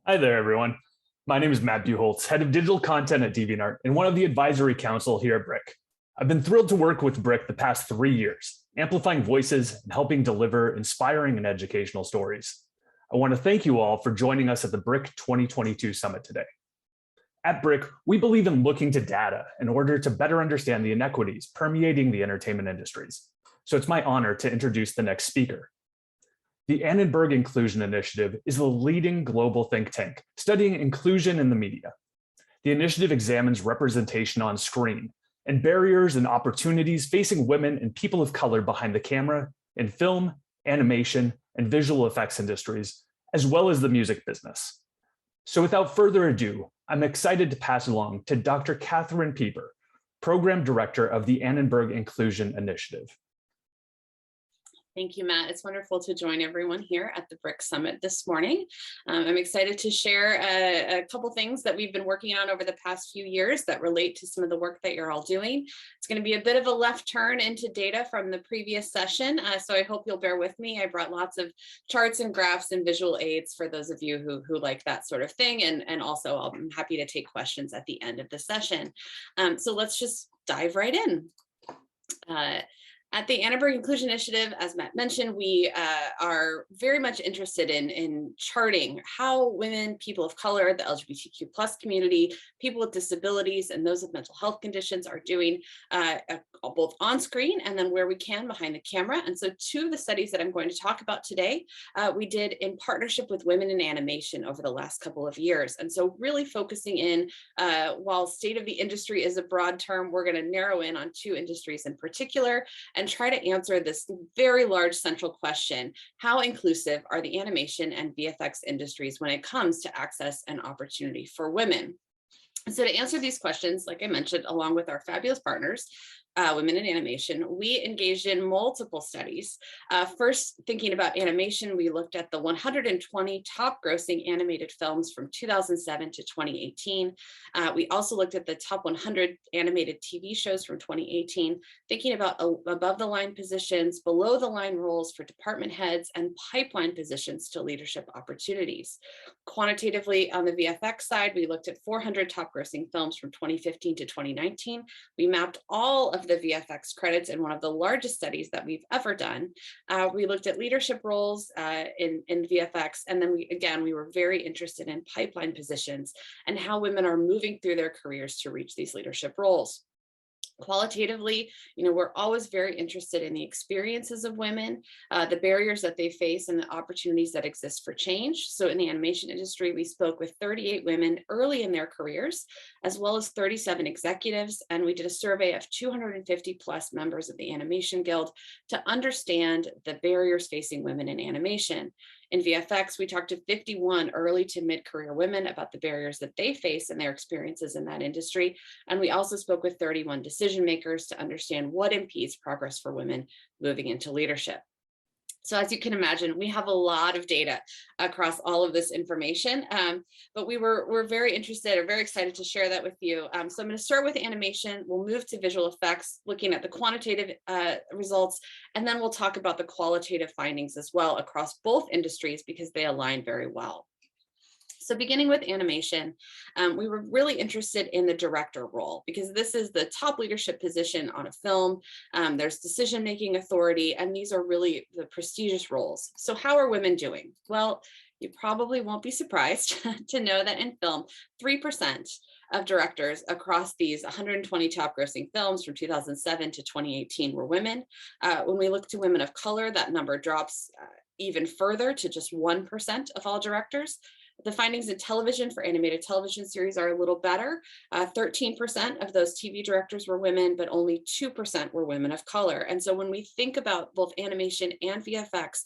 Hi there, everyone. My name is Matt Buholtz, head of digital content at DeviantArt and one of the advisory council here at BRIC. I've been thrilled to work with BRIC the past 3 years, amplifying voices and helping deliver inspiring and educational stories. I want to thank you all for joining us at the BRIC 2022 Summit today. At BRIC, we believe in looking to data in order to better understand the inequities permeating the entertainment industries. So it's my honor to introduce the next speaker. The Annenberg Inclusion Initiative is the leading global think tank studying inclusion in the media. The initiative examines representation on screen and barriers and opportunities facing women and people of color behind the camera in film, animation, and visual effects industries, as well as the music business. So without further ado, I'm excited to pass along to Dr. Catherine Pieper, Program Director of the Annenberg Inclusion Initiative. Thank you, Matt. It's wonderful to join everyone here at the BRIC Summit this morning. I'm excited to share a couple things that we've been working on over the past few years that relate to some of the work that you're all doing. It's going to be a bit of a left turn into data from the previous session, so I hope you'll bear with me. I brought lots of charts and graphs and visual aids for those of you who like that sort of thing, and also I'm happy to take questions at the end of the session. So let's just dive right in. At the Annenberg Inclusion Initiative, as Matt mentioned, we are very much interested in charting how women, people of color, the LGBTQ+ community, people with disabilities, and those with mental health conditions are doing both on screen and then where we can behind the camera. And so two of the studies that I'm going to talk about today, we did in partnership with women in animation over the last couple of years. And so really focusing in, while state of the industry is a broad term, we're going to narrow in on two industries in particular and try to answer this very large central question: how inclusive are the animation and VFX industries when it comes to access and opportunity for women? And so to answer these questions, like I mentioned, along with our fabulous partners, Women in Animation, we engaged in multiple studies. First, thinking about animation, we looked at the 120 top grossing animated films from 2007 to 2018. We also looked at the top 100 animated TV shows from 2018, thinking about above the line positions, below the line roles for department heads, and pipeline positions to leadership opportunities. Quantitatively, on the VFX side, we looked at 400 top grossing films from 2015 to 2019. We mapped all of the VFX credits in one of the largest studies that we've ever done. We looked at leadership roles in VFX, and then we were very interested in pipeline positions and how women are moving through their careers to reach these leadership roles. Qualitatively, we're always very interested in the experiences of women, the barriers that they face, and the opportunities that exist for change. So in the animation industry, we spoke with 38 women early in their careers, as well as 37 executives, and we did a survey of 250 plus members of the Animation Guild to understand the barriers facing women in animation. In VFX, we talked to 51 early to mid-career women about the barriers that they face and their experiences in that industry. And we also spoke with 31 decision makers to understand what impedes progress for women moving into leadership. So as you can imagine, we have a lot of data across all of this information, but we're very interested or very excited to share that with you. So I'm going to start with animation. We'll move to visual effects, looking at the quantitative results, and then we'll talk about the qualitative findings as well across both industries because they align very well. So beginning with animation, we were really interested in the director role because this is the top leadership position on a film. There's decision-making authority, and these are really the prestigious roles. So how are women doing? Well, you probably won't be surprised to know that in film, 3% of directors across these 120 top grossing films from 2007 to 2018 were women. When we look to women of color, that number drops even further to just 1% of all directors. The findings in television for animated television series are a little better. 13% of those TV directors were women, but only 2% were women of color. And so when we think about both animation and VFX,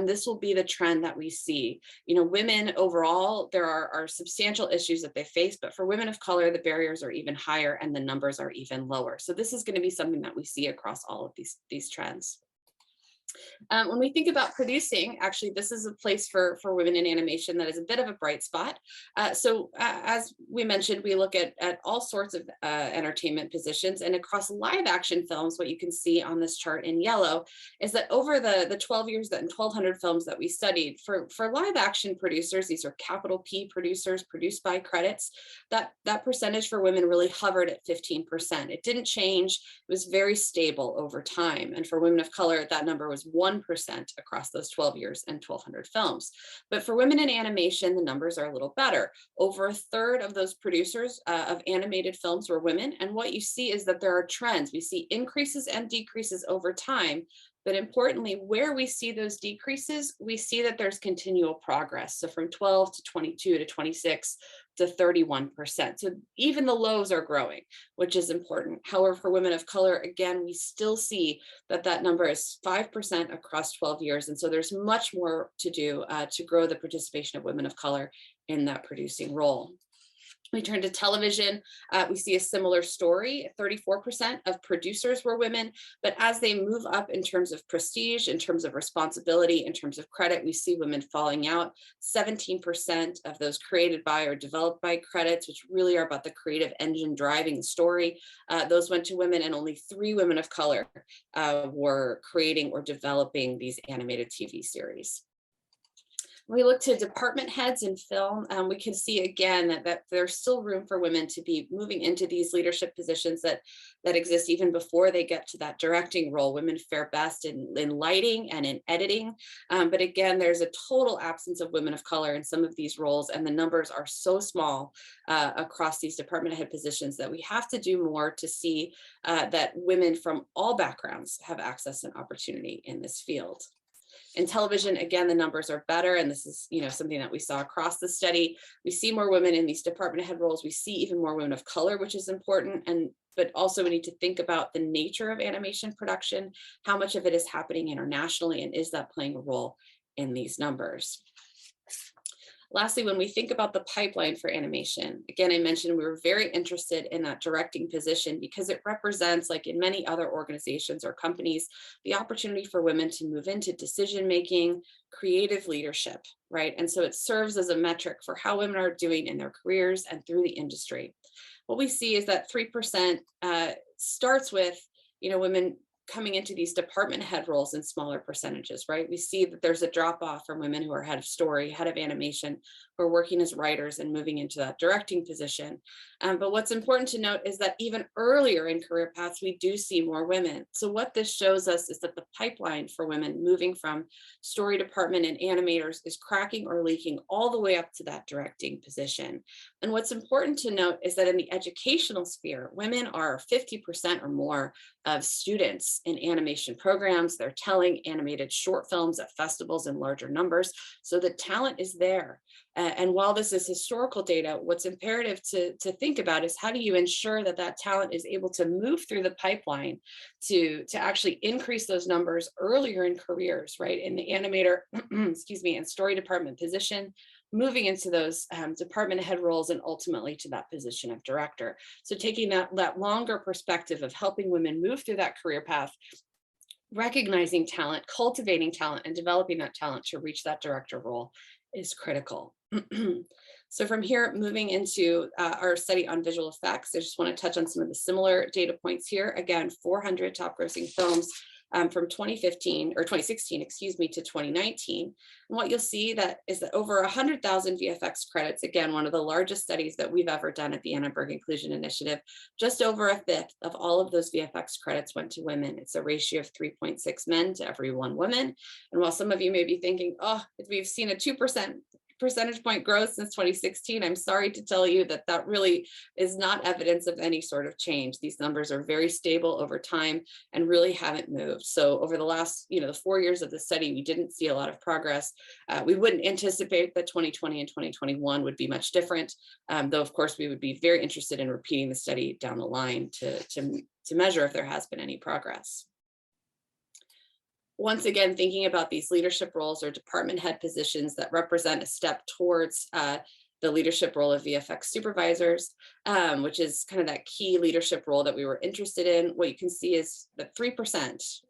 this will be the trend that we see. Women overall, there are substantial issues that they face, but for women of color, the barriers are even higher and the numbers are even lower. So this is going to be something that we see across all of these trends. When we think about producing, actually, this is a place for women in animation that is a bit of a bright spot. As we mentioned, we look at all sorts of entertainment positions, and across live action films, what you can see on this chart in yellow is that over the 12 years that in 1,200 films that we studied, for live action producers, these are capital P producers, produced by credits, that percentage for women really hovered at 15%. It didn't change. It was very stable over time. And for women of color, that number was 1% across those 12 years and 1,200 films. But for women in animation, the numbers are a little better. Over a third of those producers of animated films were women. And what you see is that there are trends. We see increases and decreases over time. But importantly, where we see those decreases, we see that there's continual progress. So from 12 to 22 to 26 to 31%. So even the lows are growing, which is important. However, for women of color, again, we still see that number is 5% across 12 years. And so there's much more to do to grow the participation of women of color in that producing role. We turn to television, we see a similar story. 34% of producers were women, but as they move up in terms of prestige, in terms of responsibility, in terms of credit, we see women falling out. 17% of those created by or developed by credits, which really are about the creative engine driving the story, those went to women, and only 3 women of color were creating or developing these animated TV series. When we look to department heads in film, we can see again that there's still room for women to be moving into these leadership positions that exist even before they get to that directing role. Women fare best in lighting and in editing. But again, there's a total absence of women of color in some of these roles, and the numbers are so small across these department head positions that we have to do more to see that women from all backgrounds have access and opportunity in this field. In television, again, the numbers are better, and this is something that we saw across the study. We see more women in these department head roles. We see even more women of color, which is important, but also we need to think about the nature of animation production, how much of it is happening internationally, and is that playing a role in these numbers? Lastly, when we think about the pipeline for animation, again, I mentioned we were very interested in that directing position because it represents, like in many other organizations or companies, the opportunity for women to move into decision-making, creative leadership, right? And so it serves as a metric for how women are doing in their careers and through the industry. What we see is that 3% starts with, women coming into these department head roles in smaller percentages, right? We see that there's a drop off from women who are head of story, head of animation, who are working as writers and moving into that directing position. But what's important to note is that even earlier in career paths, we do see more women. So what this shows us is that the pipeline for women moving from story department and animators is cracking or leaking all the way up to that directing position. And what's important to note is that in the educational sphere, women are 50% or more of students in animation programs. They're telling animated short films at festivals in larger numbers. So the talent is there. And while this is historical data, what's imperative to think about is how do you ensure that talent is able to move through the pipeline to actually increase those numbers earlier in careers, right? In the animator, excuse me, and story department position, moving into those department head roles and ultimately to that position of director. So taking that longer perspective of helping women move through that career path, recognizing talent, cultivating talent, and developing that talent to reach that director role is critical. So from here, moving into our study on visual effects, I just want to touch on some of the similar data points here. Again, 400 top grossing films from 2016, excuse me, to 2019. And what you'll see is that over 100,000 VFX credits, again, one of the largest studies that we've ever done at the Annenberg Inclusion Initiative, just over a fifth of all of those VFX credits went to women. It's a ratio of 3.6 men to every 1 woman. And while some of you may be thinking, oh, we've seen a 2% percentage point growth since 2016, I'm sorry to tell you that really is not evidence of any sort of change. These numbers are very stable over time and really haven't moved. So over the last, the 4 years of the study, we didn't see a lot of progress. We wouldn't anticipate that 2020 and 2021 would be much different, though of course we would be very interested in repeating the study down the line to measure if there has been any progress. Once again, thinking about these leadership roles or department head positions that represent a step towards the leadership role of VFX supervisors, which is kind of that key leadership role that we were interested in. What you can see is that 3%,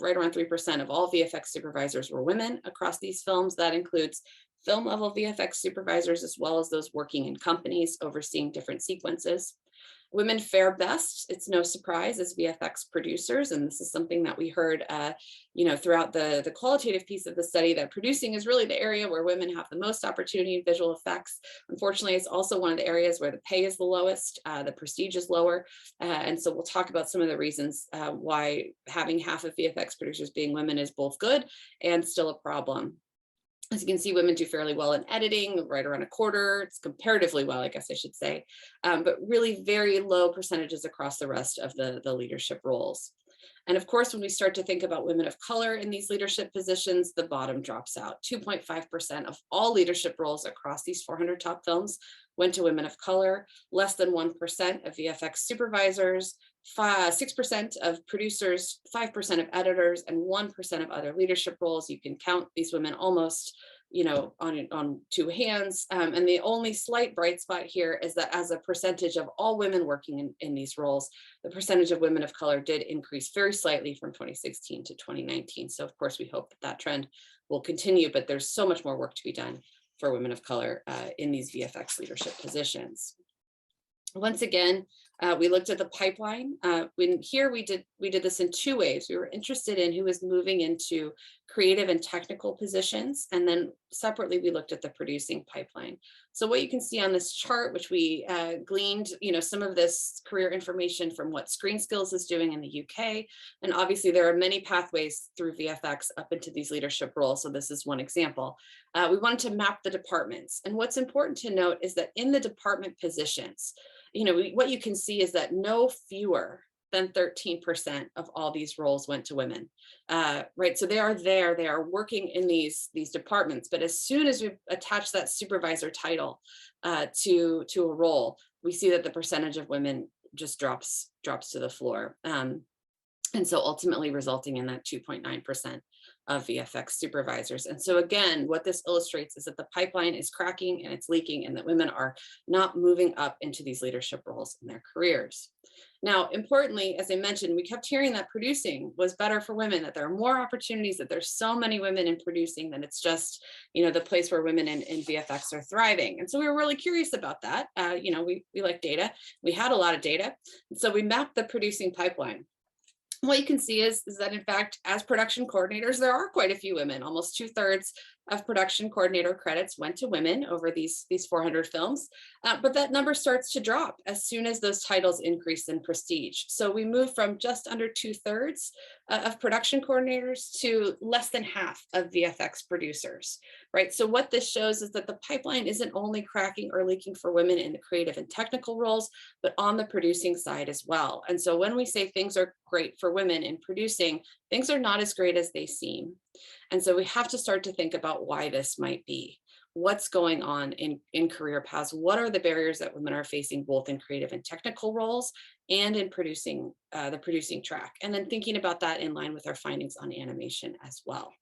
right around 3% of all VFX supervisors were women across these films. That includes film level VFX supervisors, as well as those working in companies overseeing different sequences. Women fare best, it's no surprise, as VFX producers, and this is something that we heard throughout the qualitative piece of the study, that producing is really the area where women have the most opportunity in visual effects. Unfortunately, it's also one of the areas where the pay is the lowest, the prestige is lower, and so we'll talk about some of the reasons why having half of VFX producers being women is both good and still a problem. As you can see, women do fairly well in editing, right around a quarter. It's comparatively well, I guess I should say, but really very low percentages across the rest of the leadership roles. And of course, when we start to think about women of color in these leadership positions, the bottom drops out. 2.5% of all leadership roles across these 400 top films went to women of color, less than 1% of VFX supervisors, 6% of producers, 5% of editors, and 1% of other leadership roles. You can count these women almost on two hands. And the only slight bright spot here is that as a percentage of all women working in these roles, the percentage of women of color did increase very slightly from 2016 to 2019. So of course, we hope that trend will continue, but there's so much more work to be done for women of color in these VFX leadership positions. Once again, we looked at the pipeline. Here we did this in two ways. We were interested in who was moving into creative and technical positions, and then separately we looked at the producing pipeline. So what you can see on this chart, which we gleaned, some of this career information from what Screen Skills is doing in the UK, and obviously there are many pathways through VFX up into these leadership roles. So this is one example. We wanted to map the departments, and what's important to note is that in the department positions, what you can see is that no fewer than 13% of all these roles went to women, right? So they are there, they are working in these departments, but as soon as we attach that supervisor title to a role, we see that the percentage of women just drops to the floor. And so ultimately resulting in that 2.9% of VFX supervisors. And so again, what this illustrates is that the pipeline is cracking and it's leaking, and that women are not moving up into these leadership roles in their careers. Now, importantly, as I mentioned, we kept hearing that producing was better for women, that there are more opportunities, that there's so many women in producing, that it's just, the place where women in VFX are thriving. And so we were really curious about that. We like data. We had a lot of data. And so we mapped the producing pipeline. What you can see is that, in fact, as production coordinators, there are quite a few women. Almost 2/3 of production coordinator credits went to women over these 400 films, but that number starts to drop as soon as those titles increase in prestige. So we move from just under 2/3 of production coordinators to less than half of VFX producers, right? So what this shows is that the pipeline isn't only cracking or leaking for women in the creative and technical roles, but on the producing side as well. And so when we say things are great for women in producing, things are not as great as they seem. And so we have to start to think about why this might be. What's going on in career paths? What are the barriers that women are facing both in creative and technical roles and in producing, the producing track? And then thinking about that in line with our findings on animation as well.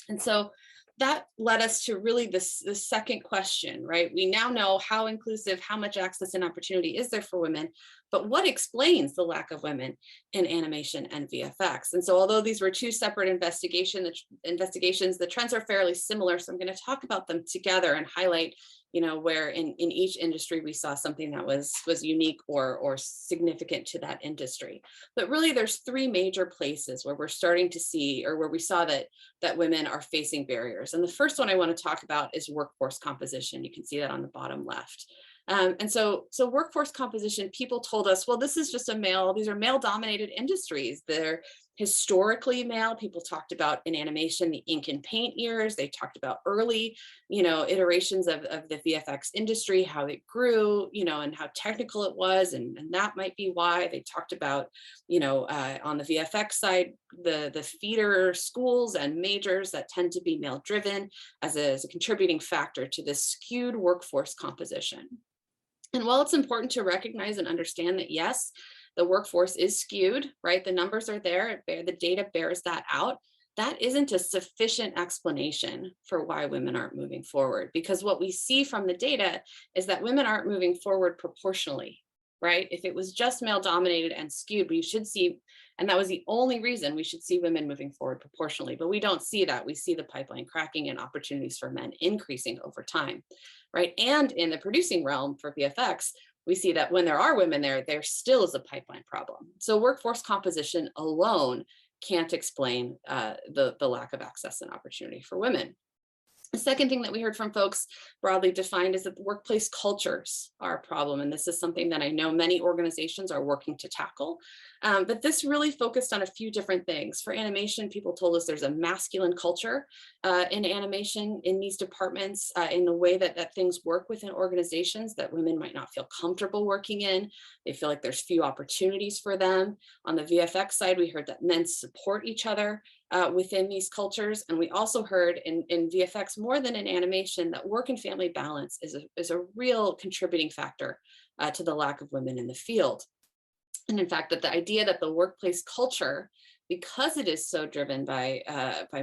And so that led us to really this second question, right? We now know how inclusive, how much access and opportunity is there for women, but what explains the lack of women in animation and VFX? And so although these were two separate investigations, the trends are fairly similar. So I'm going to talk about them together and highlight, where in each industry we saw something that was unique or significant to that industry. But really there's three major places where we're starting to see, or where we saw that women are facing barriers. And the first one I want to talk about is workforce composition. You can see that on the bottom left. And so workforce composition, people told us, well, these are male dominated industries. They're historically male. People talked about in animation, the ink and paint years. They talked about early, iterations of the VFX industry, how it grew, and how technical it was. And that might be why. They talked about, on the VFX side, the feeder schools and majors that tend to be male driven as a contributing factor to this skewed workforce composition. And while it's important to recognize and understand that, yes, the workforce is skewed, right? The numbers are there, the data bears that out. That isn't a sufficient explanation for why women aren't moving forward, because what we see from the data is that women aren't moving forward proportionally, right? If it was just male dominated and skewed, we should see, and that was the only reason, we should see women moving forward proportionally, but we don't see that. We see the pipeline cracking and opportunities for men increasing over time, right? And in the producing realm for VFX, we see that when there are women there still is a pipeline problem. So workforce composition alone can't explain the lack of access and opportunity for women. The second thing that we heard from folks, broadly defined, is that the workplace cultures are a problem. And this is something that I know many organizations are working to tackle. But this really focused on a few different things. For animation, people told us there's a masculine culture in animation in these departments, in the way that things work within organizations that women might not feel comfortable working in. They feel like there's few opportunities for them. On the VFX side, we heard that men support each other within these cultures. And we also heard in VFX more than in animation that work and family balance is a real contributing factor to the lack of women in the field. And in fact, that the idea that the workplace culture, because it is so driven by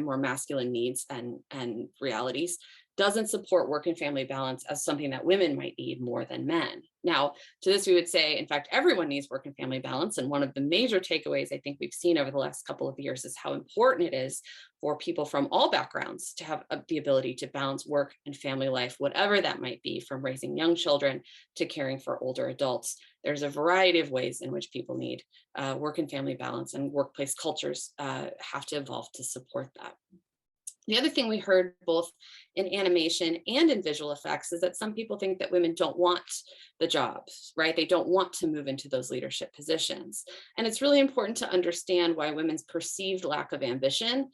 more masculine needs and realities, doesn't support work and family balance as something that women might need more than men. Now, to this, we would say, in fact, everyone needs work and family balance. And one of the major takeaways I think we've seen over the last couple of years is how important it is for people from all backgrounds to have the ability to balance work and family life, whatever that might be, from raising young children to caring for older adults. There's a variety of ways in which people need work and family balance, and workplace cultures have to evolve to support that. The other thing we heard both in animation and in visual effects is that some people think that women don't want the jobs, right? They don't want to move into those leadership positions. And it's really important to understand why women's perceived lack of ambition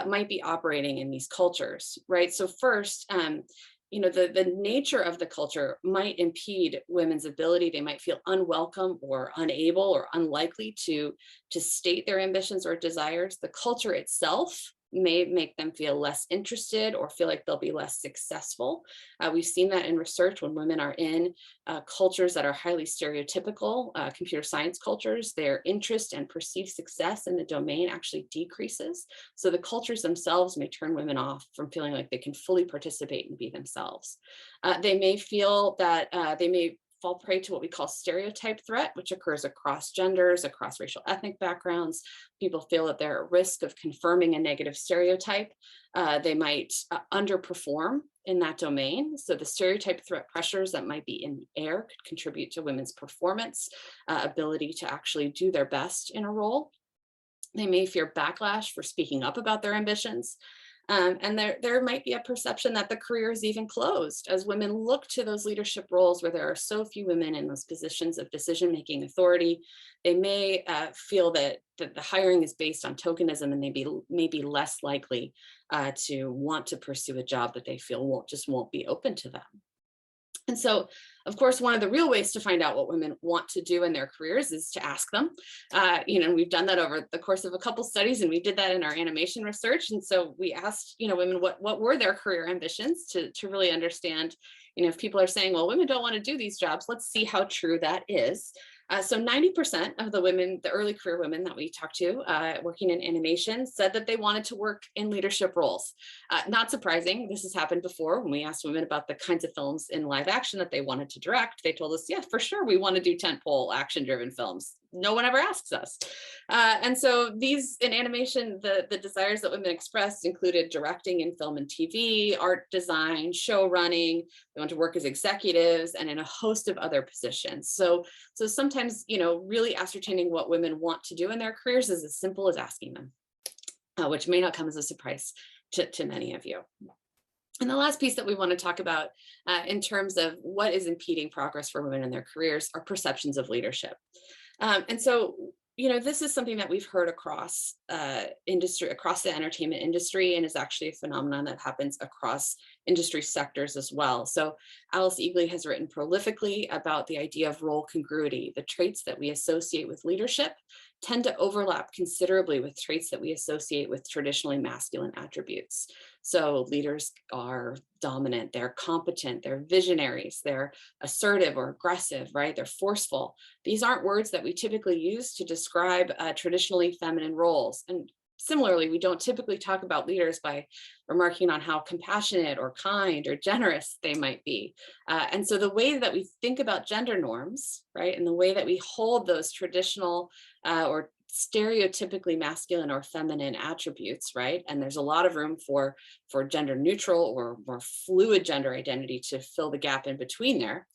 might be operating in these cultures, right? So first, the nature of the culture might impede women's ability. They might feel unwelcome or unable or unlikely to state their ambitions or desires. The culture itself may make them feel less interested or feel like they'll be less successful. We've seen that in research when women are in cultures that are highly stereotypical, computer science cultures, their interest and perceived success in the domain actually decreases. So the cultures themselves may turn women off from feeling like they can fully participate and be themselves. They may feel that they may fall prey to what we call stereotype threat, which occurs across genders, across racial ethnic backgrounds. People feel that they're at risk of confirming a negative stereotype. They might underperform in that domain. So the stereotype threat pressures that might be in the air could contribute to women's performance, ability to actually do their best in a role. They may fear backlash for speaking up about their ambitions. And there might be a perception that the career is even closed as women look to those leadership roles where there are so few women in those positions of decision-making authority. They may feel that the hiring is based on tokenism, and may be less likely to want to pursue a job that they feel won't be open to them. And so, of course, one of the real ways to find out what women want to do in their careers is to ask them. We've done that over the course of a couple studies, and we did that in our animation research. And so we asked, women what were their career ambitions to really understand, if people are saying, well, women don't want to do these jobs, let's see how true that is. So 90% of the women, the early career women that we talked to working in animation, said that they wanted to work in leadership roles. Not surprising, this has happened before. When we asked women about the kinds of films in live action that they wanted to direct, they told us, yeah, for sure, we want to do tentpole action-driven films. No one ever asks us. And so these, in animation, the desires that women expressed included directing in film and TV, art design, show running. They want to work as executives and in a host of other positions. So sometimes, really ascertaining what women want to do in their careers is as simple as asking them, which may not come as a surprise to many of you. And the last piece that we want to talk about in terms of what is impeding progress for women in their careers are perceptions of leadership. And so, this is something that we've heard across industry, across the entertainment industry, and is actually a phenomenon that happens across industry sectors as well. So Alice Eagley has written prolifically about the idea of role congruity. The traits that we associate with leadership tend to overlap considerably with traits that we associate with traditionally masculine attributes. So leaders are dominant, they're competent, they're visionaries, they're assertive or aggressive, right? They're forceful. These aren't words that we typically use to describe traditionally feminine roles. And Similarly, we don't typically talk about leaders by remarking on how compassionate or kind or generous they might be. And so the way that we think about gender norms, right, and the way that we hold those traditional or stereotypically masculine or feminine attributes, right? And there's a lot of room for gender neutral or more fluid gender identity to fill the gap in between there.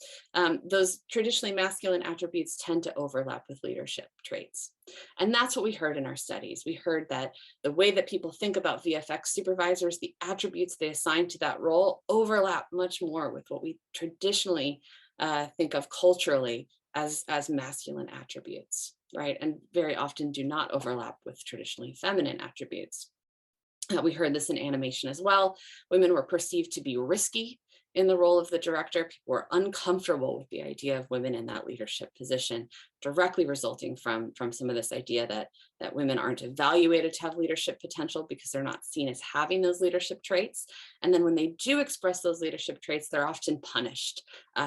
Those traditionally masculine attributes tend to overlap with leadership traits. And that's what we heard in our studies. We heard that the way that people think about VFX supervisors, the attributes they assign to that role overlap much more with what we traditionally think of culturally as masculine attributes, right? And very often do not overlap with traditionally feminine attributes. We heard this in animation as well. Women were perceived to be risky in the role of the director. People were uncomfortable with the idea of women in that leadership position, directly resulting from some of this idea that women aren't evaluated to have leadership potential because they're not seen as having those leadership traits. And then when they do express those leadership traits, they're often punished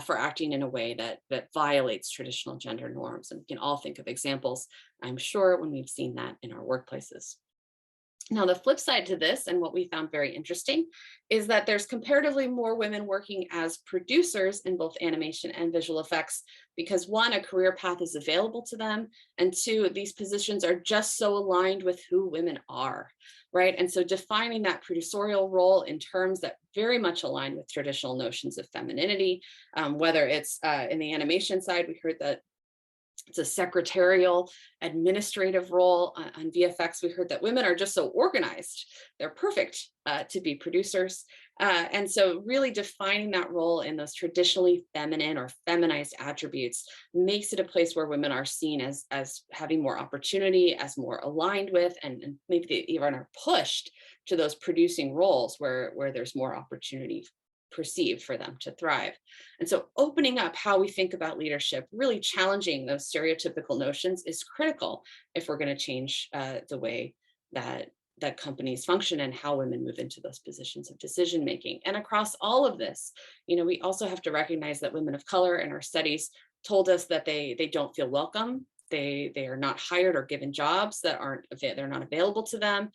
for acting in a way that violates traditional gender norms. And we can all think of examples, I'm sure, when we've seen that in our workplaces. Now, the flip side to this, and what we found very interesting, is that there's comparatively more women working as producers in both animation and visual effects because, one, a career path is available to them, and two, these positions are just so aligned with who women are, right? And so defining that producerial role in terms that very much align with traditional notions of femininity, whether it's in the animation side, we heard that it's a secretarial administrative role. On VFX, we heard that women are just so organized. They're perfect to be producers. And so really defining that role in those traditionally feminine or feminized attributes makes it a place where women are seen as having more opportunity, as more aligned with, and maybe they even are pushed to those producing roles where there's more opportunity perceived for them to thrive. And so opening up how we think about leadership, really challenging those stereotypical notions is critical if we're going to change the way that companies function and how women move into those positions of decision making. And across all of this, we also have to recognize that women of color in our studies told us that they don't feel welcome. They are not hired or given jobs that they're not available to them.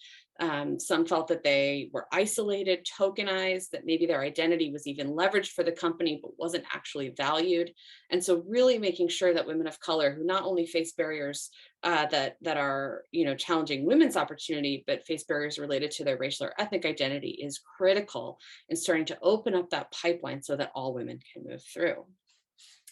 Some felt that they were isolated, tokenized, that maybe their identity was even leveraged for the company, but wasn't actually valued. And so really making sure that women of color who not only face barriers that are challenging women's opportunity, but face barriers related to their racial or ethnic identity is critical in starting to open up that pipeline so that all women can move through.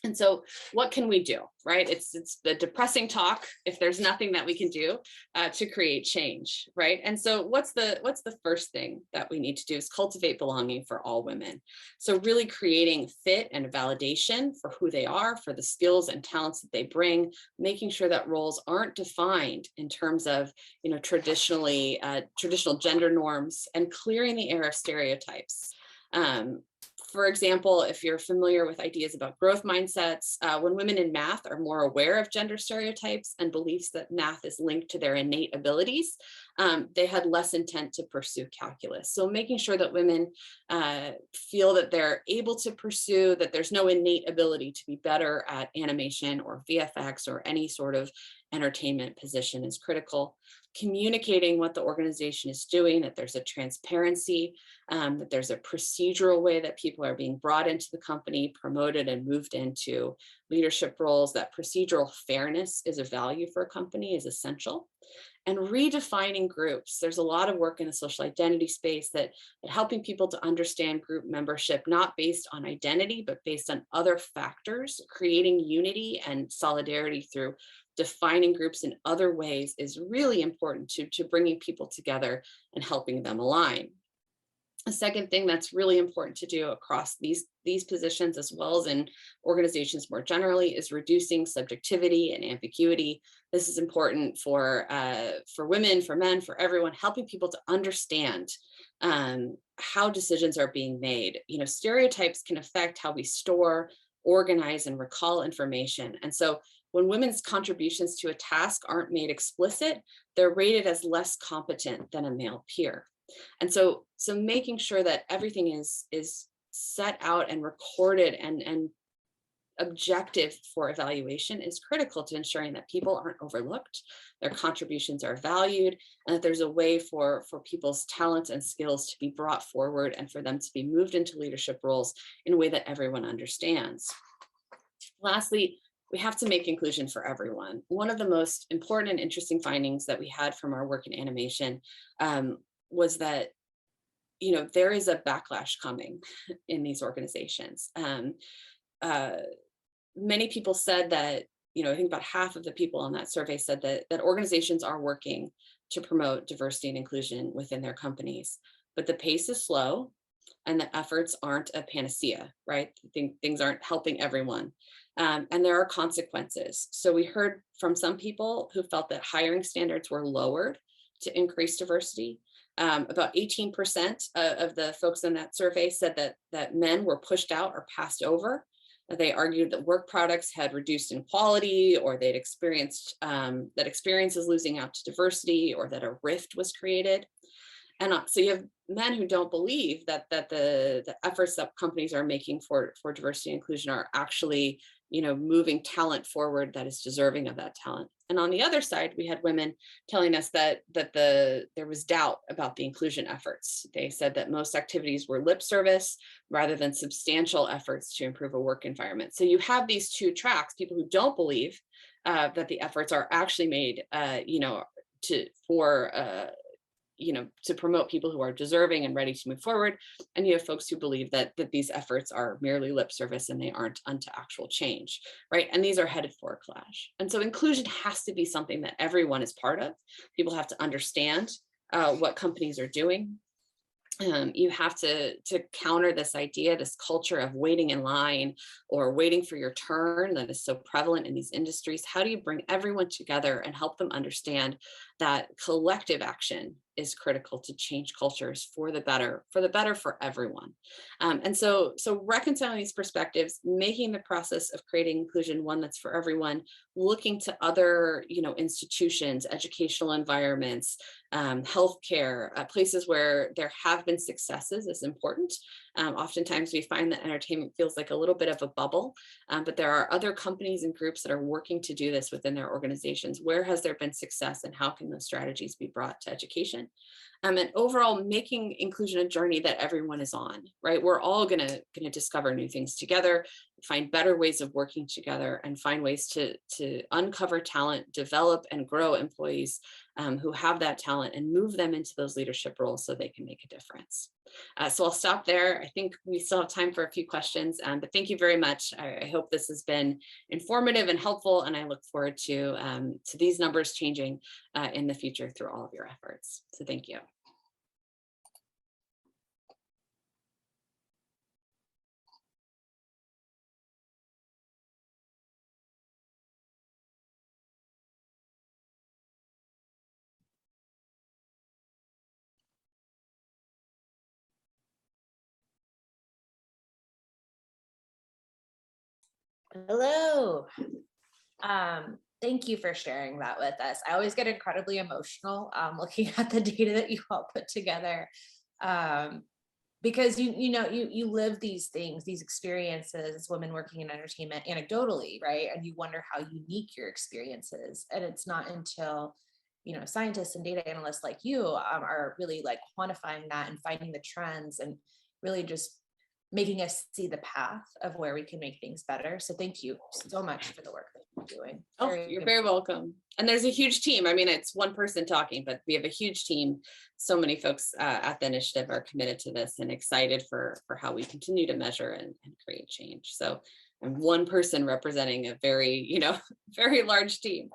And so what can we do, right? It's the depressing talk if there's nothing that we can do to create change, right? And so what's the first thing that we need to do is cultivate belonging for all women. So really creating fit and validation for who they are, for the skills and talents that they bring, making sure that roles aren't defined in terms of, traditional gender norms, and clearing the air of stereotypes. For example, if you're familiar with ideas about growth mindsets, when women in math are more aware of gender stereotypes and beliefs that math is linked to their innate abilities, they had less intent to pursue calculus. So making sure that women feel that they're able to pursue, that there's no innate ability to be better at animation or VFX or any sort of entertainment position is critical. Communicating what the organization is doing, that there's a transparency, that there's a procedural way that people are being brought into the company, promoted and moved into leadership roles, that procedural fairness is a value for a company is essential. And redefining groups. There's a lot of work in the social identity space that helping people to understand group membership, not based on identity, but based on other factors, creating unity and solidarity through defining groups in other ways is really important to bringing people together and helping them align. A second thing that's really important to do across these positions, as well as in organizations more generally, is reducing subjectivity and ambiguity. This is important for women, for men, for everyone, helping people to understand how decisions are being made. Stereotypes can affect how we store, organize, and recall information. And so when women's contributions to a task aren't made explicit, they're rated as less competent than a male peer. And so making sure that everything is set out and recorded and objective for evaluation is critical to ensuring that people aren't overlooked, their contributions are valued, and that there's a way for people's talents and skills to be brought forward and for them to be moved into leadership roles in a way that everyone understands. Lastly, we have to make inclusion for everyone. One of the most important and interesting findings that we had from our work in animation was that there is a backlash coming in these organizations. Many people said that, I think about half of the people on that survey said that organizations are working to promote diversity and inclusion within their companies, but the pace is slow and the efforts aren't a panacea, right? Things aren't helping everyone. And there are consequences. So we heard from some people who felt that hiring standards were lowered to increase diversity. About 18% of the folks in that survey said that men were pushed out or passed over. They argued that work products had reduced in quality, or they'd experienced that experience is losing out to diversity, or that a rift was created. And so you have men who don't believe that the efforts that companies are making for diversity and inclusion are actually moving talent forward that is deserving of that talent. And on the other side, we had women telling us that there was doubt about the inclusion efforts. They said that most activities were lip service rather than substantial efforts to improve a work environment. So you have these two tracks: people who don't believe that the efforts are actually made, to promote people who are deserving and ready to move forward. And you have folks who believe that these efforts are merely lip service and they aren't unto actual change, right? And these are headed for a clash. And so inclusion has to be something that everyone is part of. People have to understand what companies are doing. You have to counter this idea, this culture of waiting in line or waiting for your turn that is so prevalent in these industries. How do you bring everyone together and help them understand that collective action is critical to change cultures for the better for everyone? And so reconciling these perspectives, making the process of creating inclusion one that's for everyone, looking to other institutions, educational environments, healthcare, places where there have been successes is important. Oftentimes we find that entertainment feels like a little bit of a bubble, but there are other companies and groups that are working to do this within their organizations. Where has there been success, and how can those strategies be brought to education? And overall, making inclusion a journey that everyone is on, right? We're all gonna discover new things together, find better ways of working together, and find ways to uncover talent, develop and grow employees who have that talent, and move them into those leadership roles so they can make a difference. So I'll stop there. I think we still have time for a few questions, but thank you very much. I hope this has been informative and helpful, and I look forward to these numbers changing in the future through all of your efforts. So thank you. Hello. Thank you for sharing that with us. I always get incredibly emotional looking at the data that you all put together, because you live these things, these experiences as women working in entertainment anecdotally, right? And you wonder how unique your experience is. And it's not until scientists and data analysts like you are really like quantifying that and finding the trends and really just making us see the path of where we can make things better. So thank you so much for the work that you're doing. You're very welcome. And there's a huge team. I mean, it's one person talking, but we have a huge team. So many folks at the initiative are committed to this and excited for how we continue to measure and create change. So I'm one person representing a very, very large team.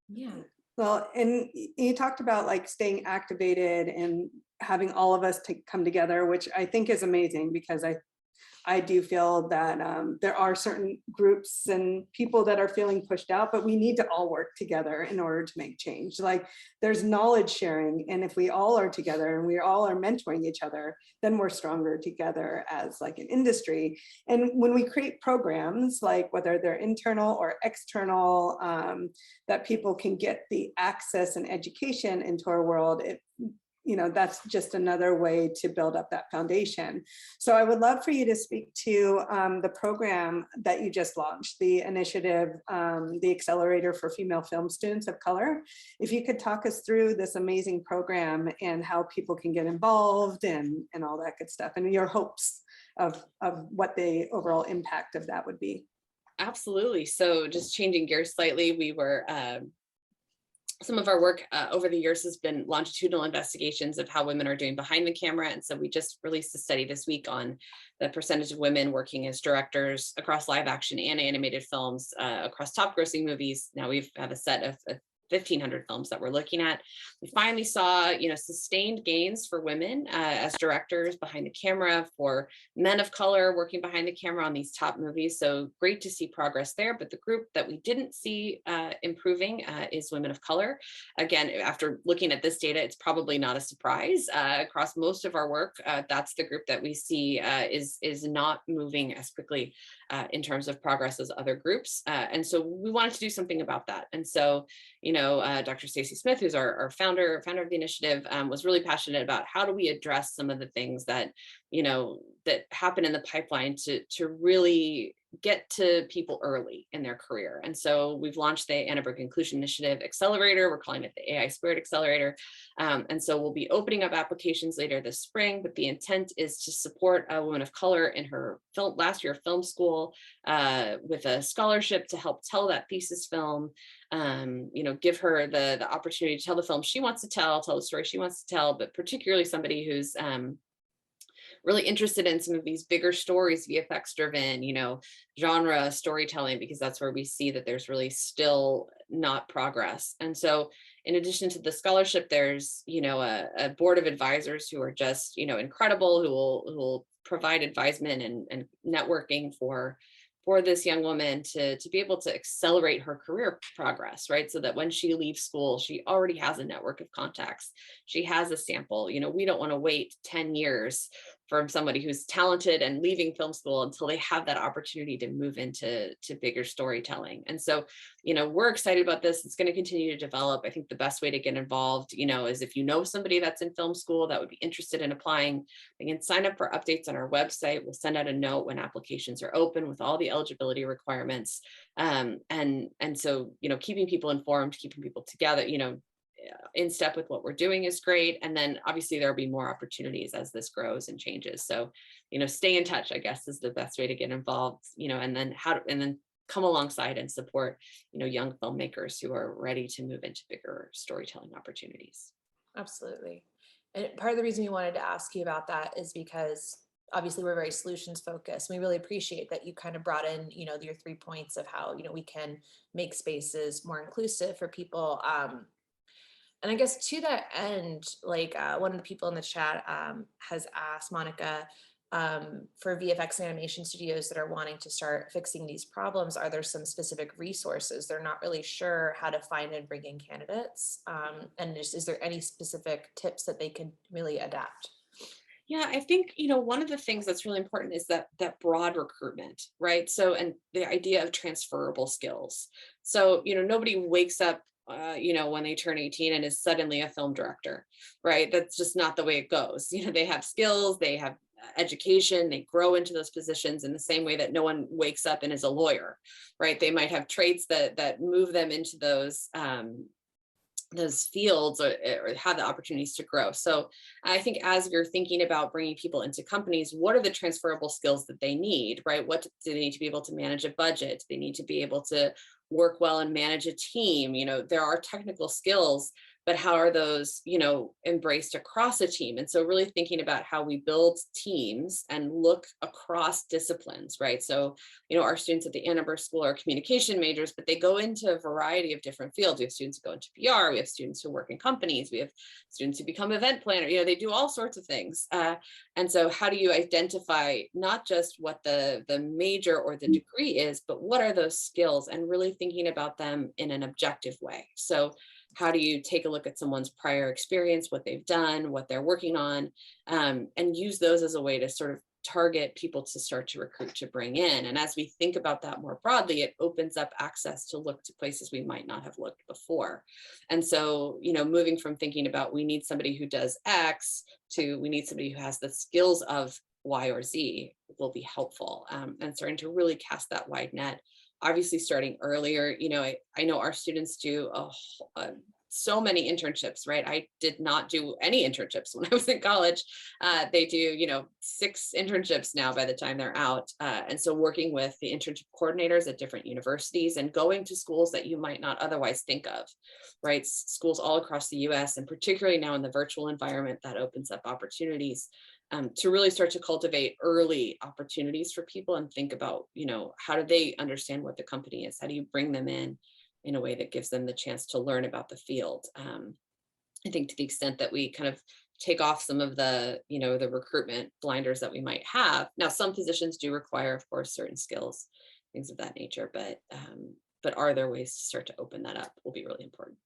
Yeah. Well, and you talked about like staying activated and having all of us to come together, which I think is amazing, because I do feel that there are certain groups and people that are feeling pushed out, but we need to all work together in order to make change. Like there's knowledge sharing, and if we all are together and we all are mentoring each other, then we're stronger together as like an industry. And when we create programs, like whether they're internal or external, that people can get the access and education into our world, that's just another way to build up that foundation. So I would love for you to speak to the program that you just launched, the initiative, the Accelerator for Female Film Students of Color. If you could talk us through this amazing program and how people can get involved and all that good stuff, and your hopes of what the overall impact of that would be. Absolutely. So just changing gears slightly, we were some of our work over the years has been longitudinal investigations of how women are doing behind the camera. And so we just released a study this week on the percentage of women working as directors across live action and animated films across top grossing movies. Now we have a set of 1,500 films that we're looking at. We finally saw, sustained gains for women as directors behind the camera, for men of color working behind the camera on these top movies. So great to see progress there. But the group that we didn't see improving is women of color. Again, after looking at this data, it's probably not a surprise. Across most of our work, that's the group that we see is not moving as quickly in terms of progress as other groups. And so we wanted to do something about that. And so, Dr. Stacy Smith, who's our founder of the initiative, was really passionate about how do we address some of the things that, that happen in the pipeline to really get to people early in their career. And so we've launched the Annenberg Inclusion Initiative Accelerator. We're calling it the AI Spirit Accelerator. And so we'll be opening up applications later this spring, but the intent is to support a woman of color in her last year of film school with a scholarship to help tell that thesis film, give her the opportunity to tell the film she wants to tell the story she wants to tell, but particularly somebody who's really interested in some of these bigger stories, VFX driven, genre storytelling, because that's where we see that there's really still not progress. And so in addition to the scholarship, there's, a board of advisors who are just, incredible, who will provide advisement and networking for this young woman to be able to accelerate her career progress, right? So that when she leaves school, she already has a network of contacts. She has a sample. We don't want to wait 10 years from somebody who's talented and leaving film school until they have that opportunity to move into bigger storytelling. And so, we're excited about this. It's going to continue to develop. I think the best way to get involved, is if you know somebody that's in film school that would be interested in applying, they can sign up for updates on our website. We'll send out a note when applications are open with all the eligibility requirements. And so, keeping people informed, keeping people together, in step with what we're doing is great. And then obviously there'll be more opportunities as this grows and changes. So, stay in touch, I guess, is the best way to get involved, and then come alongside and support, young filmmakers who are ready to move into bigger storytelling opportunities. Absolutely. And part of the reason we wanted to ask you about that is because obviously we're very solutions focused. We really appreciate that you kind of brought in, your 3 points of how, we can make spaces more inclusive for people. And I guess to that end, like one of the people in the chat has asked Monica, for VFX and animation studios that are wanting to start fixing these problems, are there some specific resources? They're not really sure how to find and bring in candidates. And is there any specific tips that they can really adapt? Yeah, I think, one of the things that's really important is that broad recruitment, right? So, and the idea of transferable skills. So, nobody wakes up when they turn 18 and is suddenly a film director, right? That's just not the way it goes. They have skills, they have education, they grow into those positions in the same way that no one wakes up and is a lawyer, right? They might have traits that move them into those fields or have the opportunities to grow. So I think as you're thinking about bringing people into companies, what are the transferable skills that they need, right? What do they need to be able to manage a budget? They need to be able to work well and manage a team. There are technical skills, but how are those, embraced across a team? And so really thinking about how we build teams and look across disciplines, right? So, our students at the Annenberg School are communication majors, but they go into a variety of different fields. We have students who go into PR, we have students who work in companies, we have students who become event planner, they do all sorts of things. And so how do you identify not just what the major or the degree is, but what are those skills, and really thinking about them in an objective way. So how do you take a look at someone's prior experience, what they've done, what they're working on, and use those as a way to sort of target people to start to recruit to bring in. And as we think about that more broadly, it opens up access to look to places we might not have looked before. And so, moving from thinking about we need somebody who does X to we need somebody who has the skills of Y or Z will be helpful, and starting to really cast that wide net. Obviously, starting earlier, I know our students do so many internships, right? I did not do any internships when I was in college. They do, 6 internships now by the time they're out. And so working with the internship coordinators at different universities and going to schools that you might not otherwise think of, right? Schools all across the US, and particularly now in the virtual environment, that opens up opportunities to really start to cultivate early opportunities for people and think about, how do they understand what the company is? How do you bring them in a way that gives them the chance to learn about the field? I think to the extent that we kind of take off some of the, the recruitment blinders that we might have. Now, some positions do require, of course, certain skills, things of that nature, but are there ways to start to open that up will be really important.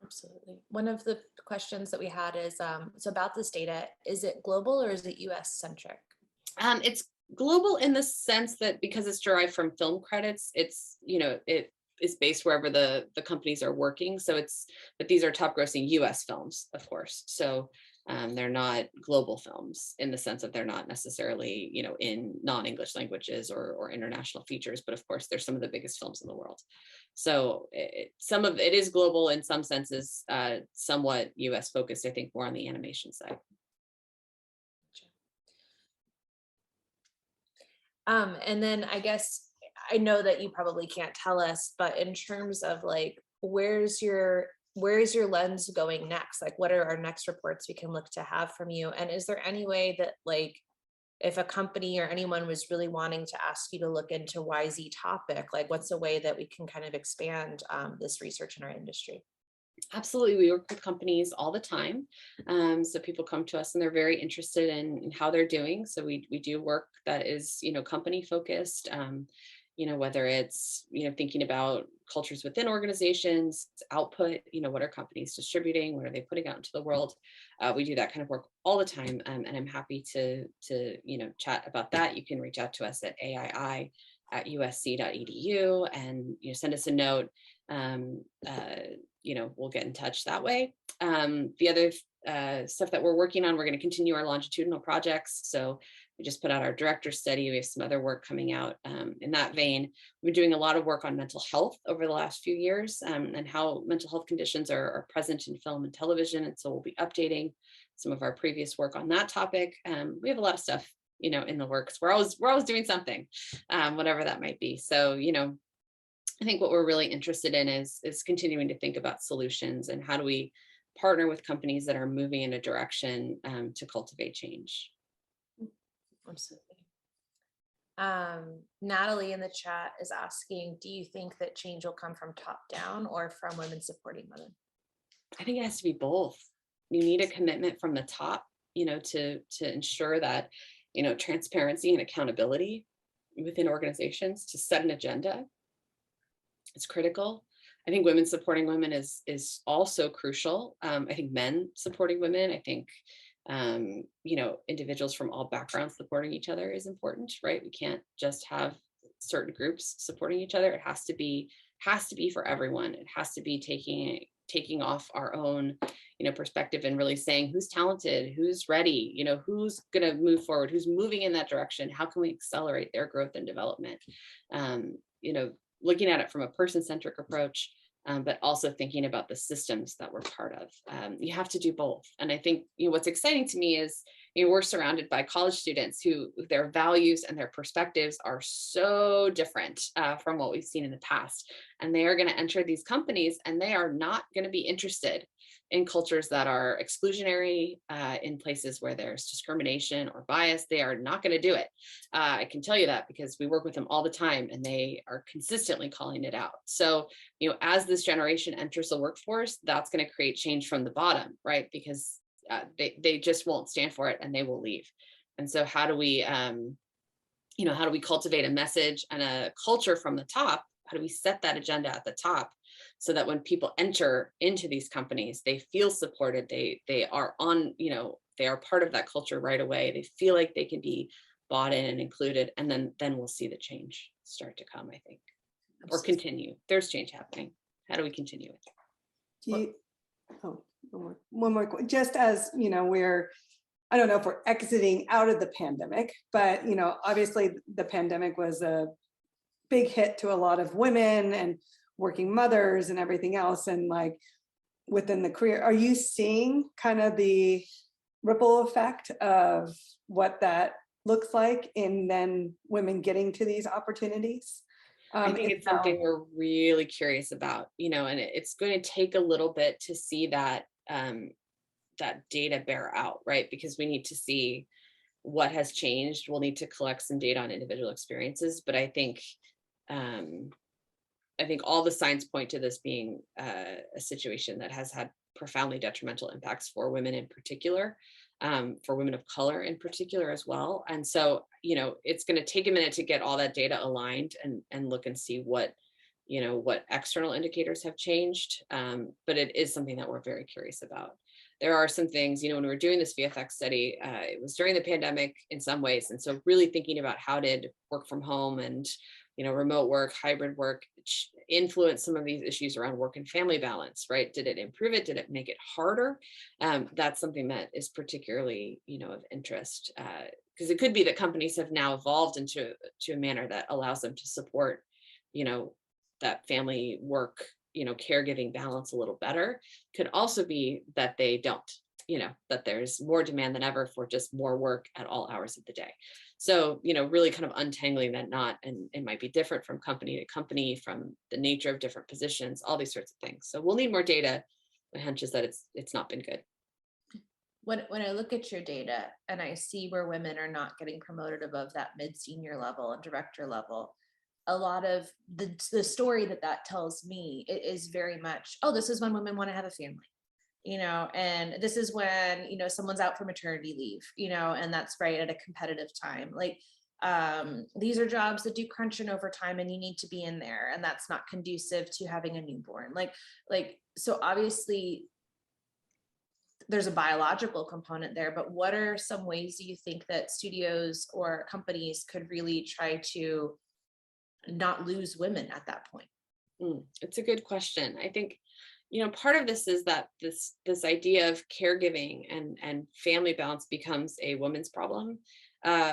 Absolutely. One of the questions that we had is, so about this data, is it global or is it US centric? It's global in the sense that because it's derived from film credits, it's, it is based wherever the companies are working. So but these are top grossing US films, of course. So they're not global films in the sense that they're not necessarily, in non-English languages or international features, but of course, they're some of the biggest films in the world. So some of it is global in some senses, somewhat US focused, I think more on the animation side. And then I guess I know that you probably can't tell us, but in terms of like, where's your lens going next? Like, what are our next reports we can look to have from you? And is there any way that, like, if a company or anyone was really wanting to ask you to look into YZ topic, like, what's a way that we can kind of expand this research in our industry? Absolutely. We work with companies all the time. So people come to us and they're very interested in how they're doing. So we do work that is, company focused, whether it's, thinking about cultures within organizations, output, what are companies distributing? What are they putting out into the world? We do that kind of work all the time. And I'm happy to chat about that. You can reach out to us at aii@usc.edu and, send us a note. We'll get in touch that way. The other stuff that we're working on, we're going to continue our longitudinal projects. So we just put out our director's study. We have some other work coming out in that vein. We've been doing a lot of work on mental health over the last few years and how mental health conditions are present in film and television. And so we'll be updating some of our previous work on that topic. We have a lot of stuff, in the works. We're always doing something, whatever that might be. So, I think what we're really interested in is continuing to think about solutions and how do we partner with companies that are moving in a direction to cultivate change. Absolutely. Natalie in the chat is asking, do you think that change will come from top down or from women supporting women? I think it has to be both. You need a commitment from the top, to ensure that, transparency and accountability within organizations to set an agenda. It's critical. I think women supporting women is also crucial. I think men supporting women, I think, individuals from all backgrounds supporting each other is important, right? We can't just have certain groups supporting each other. It has to be for everyone. It has to be taking off our own, perspective and really saying who's talented, who's ready, who's going to move forward, who's moving in that direction. How can we accelerate their growth and development? Looking at it from a person-centric approach, but also thinking about the systems that we're part of. You have to do both. And I think what's exciting to me is we're surrounded by college students who their values and their perspectives are so different from what we've seen in the past. And they are going to enter these companies and they are not going to be interested in cultures that are exclusionary, in places where there's discrimination or bias. They are not going to do it. I can tell you that because we work with them all the time and they are consistently calling it out. So, as this generation enters the workforce, that's going to create change from the bottom, right? Because they just won't stand for it and they will leave. And so how do we, cultivate a message and a culture from the top? How do we set that agenda at the top so that when people enter into these companies, they feel supported, they are on, they are part of that culture right away. They feel like they can be bought in and included, and then we'll see the change start to come, I think, or continue. There's change happening. How do we continue it? One more, just as, you know, I don't know if we're exiting out of the pandemic, but, you know, obviously the pandemic was a big hit to a lot of women and working mothers and everything else. And like within the career, are you seeing kind of the ripple effect of what that looks like in then women getting to these opportunities? I think it's something we're really curious about, you know, and it's going to take a little bit to see that that data bear out, right? Because we need to see what has changed. We'll need to collect some data on individual experiences, but I think all the signs point to this being a situation that has had profoundly detrimental impacts for women in particular, for women of color in particular as well. And so, you know, it's going to take a minute to get all that data aligned and look and see what, you know, what external indicators have changed. But it is something that we're very curious about. There are some things, you know, when we were doing this VFX study, it was during the pandemic in some ways. And so really thinking about how did work from home and, you know, remote work, hybrid work influence some of these issues around work and family balance, right? Did it improve it? Did it make it harder? That's something that is particularly, you know, of interest, because it could be that companies have now evolved into a manner that allows them to support, you know, that family work, you know, caregiving balance a little better. Could also be that they don't, you know, that there's more demand than ever for just more work at all hours of the day. So, you know, really kind of untangling that knot, and it might be different from company to company, from the nature of different positions, all these sorts of things. So we'll need more data. My hunch is that it's not been good. When I look at your data and I see where women are not getting promoted above that mid-senior level and director level, a lot of the story that tells me is very much, oh, this is when women want to have a family, you know, and this is when, you know, someone's out for maternity leave, you know, and that's right at a competitive time. Like, these are jobs that do crunch in overtime and you need to be in there, and that's not conducive to having a newborn. Like, so obviously there's a biological component there, but what are some ways do you think that studios or companies could really try to not lose women at that point? It's a good question. I think, you know, part of this is that this idea of caregiving and family balance becomes a woman's problem,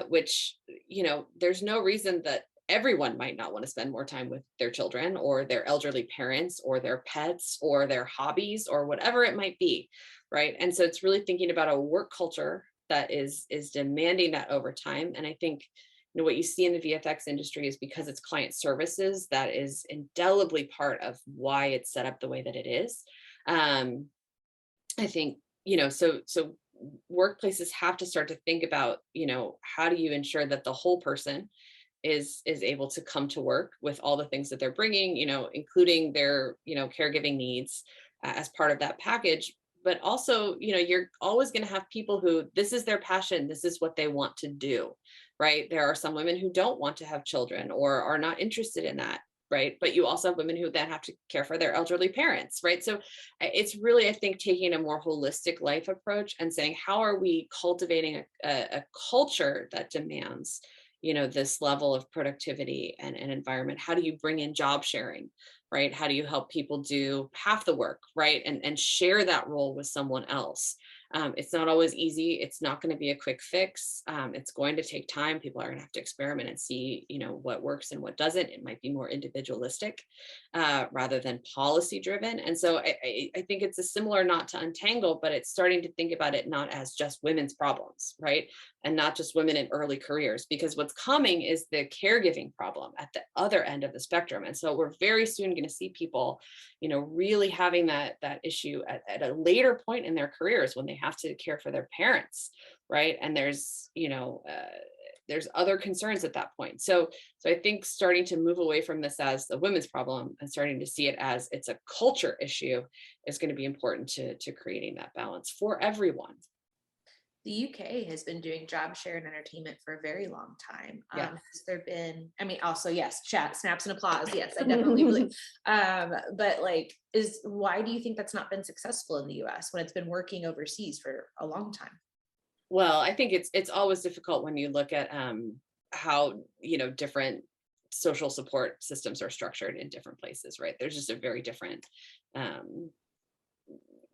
which, you know, there's no reason that everyone might not want to spend more time with their children or their elderly parents or their pets or their hobbies or whatever it might be, right? And so it's really thinking about a work culture that is demanding that over time. And I think, you know, what you see in the VFX industry is because it's client services, that is indelibly part of why it's set up the way that it is. I think, you know, so workplaces have to start to think about, you know, how do you ensure that the whole person is able to come to work with all the things that they're bringing, you know, including their, you know, caregiving needs as part of that package. But also, you know, you're always going to have people who this is their passion, this is what they want to do, right? There are some women who don't want to have children or are not interested in that, right? But you also have women who then have to care for their elderly parents, right? So it's really, I think, taking a more holistic life approach and saying, how are we cultivating a culture that demands, you know, this level of productivity and environment? How do you bring in job sharing, right? How do you help people do half the work, right? And share that role with someone else. It's not always easy. It's not going to be a quick fix. It's going to take time. People are going to have to experiment and see, you know, what works and what doesn't. It might be more individualistic rather than policy driven. And so I think it's a similar knot to untangle, but it's starting to think about it not as just women's problems, right? And not just women in early careers, because what's coming is the caregiving problem at the other end of the spectrum. And so we're very soon going to see people, you know, really having that issue at a later point in their careers when they have to care for their parents, right? And there's, you know, there's other concerns at that point. So I think starting to move away from this as a women's problem and starting to see it as it's a culture issue is going to be important to creating that balance for everyone. The UK has been doing job share and entertainment for a very long time. Yeah. Has there been, I mean, also, yes, chat, snaps and applause. Yes, I definitely believe. But like, why do you think that's not been successful in the US when it's been working overseas for a long time? Well, I think it's always difficult when you look at how, different social support systems are structured in different places, right? There's just a very different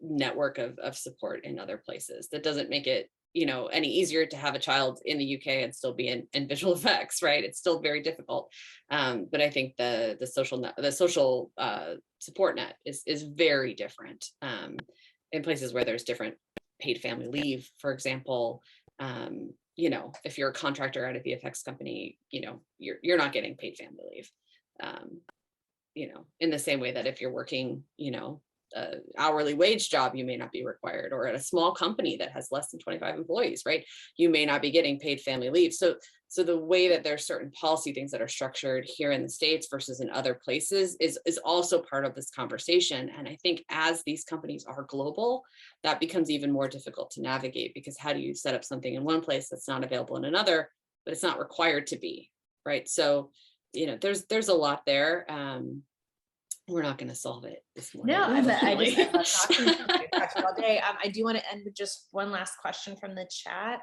network of support in other places. That doesn't make it, any easier to have a child in the UK and still be in visual effects, right? It's still very difficult. But I think the social support net is very different in places where there's different paid family leave, for example. If you're a contractor at a VFX company, you're not getting paid family leave. In the same way that if you're working, hourly wage job, you may not be required, or at a small company that has less than 25 employees, right? You may not be getting paid family leave. So the way that there's certain policy things that are structured here in the States versus in other places is also part of this conversation. And I think as these companies are global, that becomes even more difficult to navigate, because how do you set up something in one place that's not available in another, but it's not required to be, right? So, there's a lot there. We're not going to solve it this morning. No, I love talking to you all day. I do want to end with just one last question from the chat.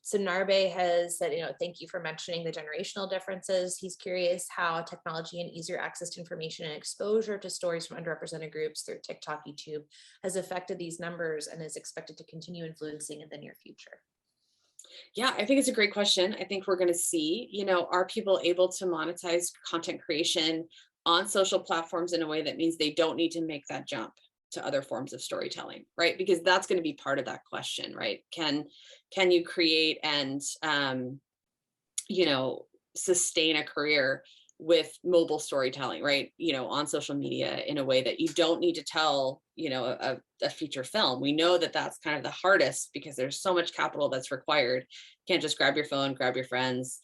So Narbe has said, thank you for mentioning the generational differences. He's curious how technology and easier access to information and exposure to stories from underrepresented groups through TikTok, YouTube has affected these numbers and is expected to continue influencing in the near future. Yeah, I think it's a great question. I think we're going to see, are people able to monetize content creation on social platforms in a way that means they don't need to make that jump to other forms of storytelling, right? Because that's going to be part of that question, right? Can you create and, sustain a career with mobile storytelling, right? On social media in a way that you don't need to tell, a feature film. We know that that's kind of the hardest because there's so much capital that's required. You can't just grab your phone, grab your friends,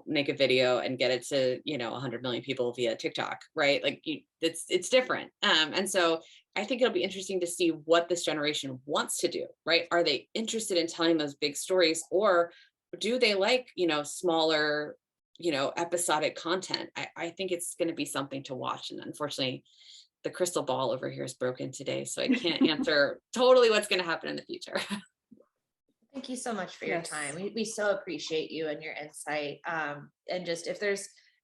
make a video and get it to, 100 million people via TikTok, right? Like it's different. And so I think it'll be interesting to see what this generation wants to do, right? Are they interested in telling those big stories, or do they like, smaller, episodic content? I think it's going to be something to watch. And unfortunately, the crystal ball over here is broken today, so I can't answer totally what's going to happen in the future. Thank you so much for your time. We so appreciate you and your insight. And just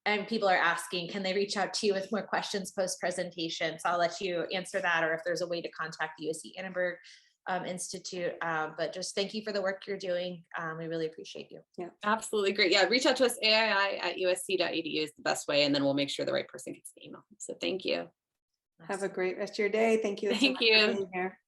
and people are asking, can they reach out to you with more questions post-presentation? So I'll let you answer that, or if there's a way to contact the USC Annenberg Institute. But just thank you for the work you're doing. We really appreciate you. Yeah, absolutely. Great. Yeah, reach out to us, aii@usc.edu is the best way, and then we'll make sure the right person gets the email. So thank you. Have a great rest of your day. Thank you. Thank you. For being here.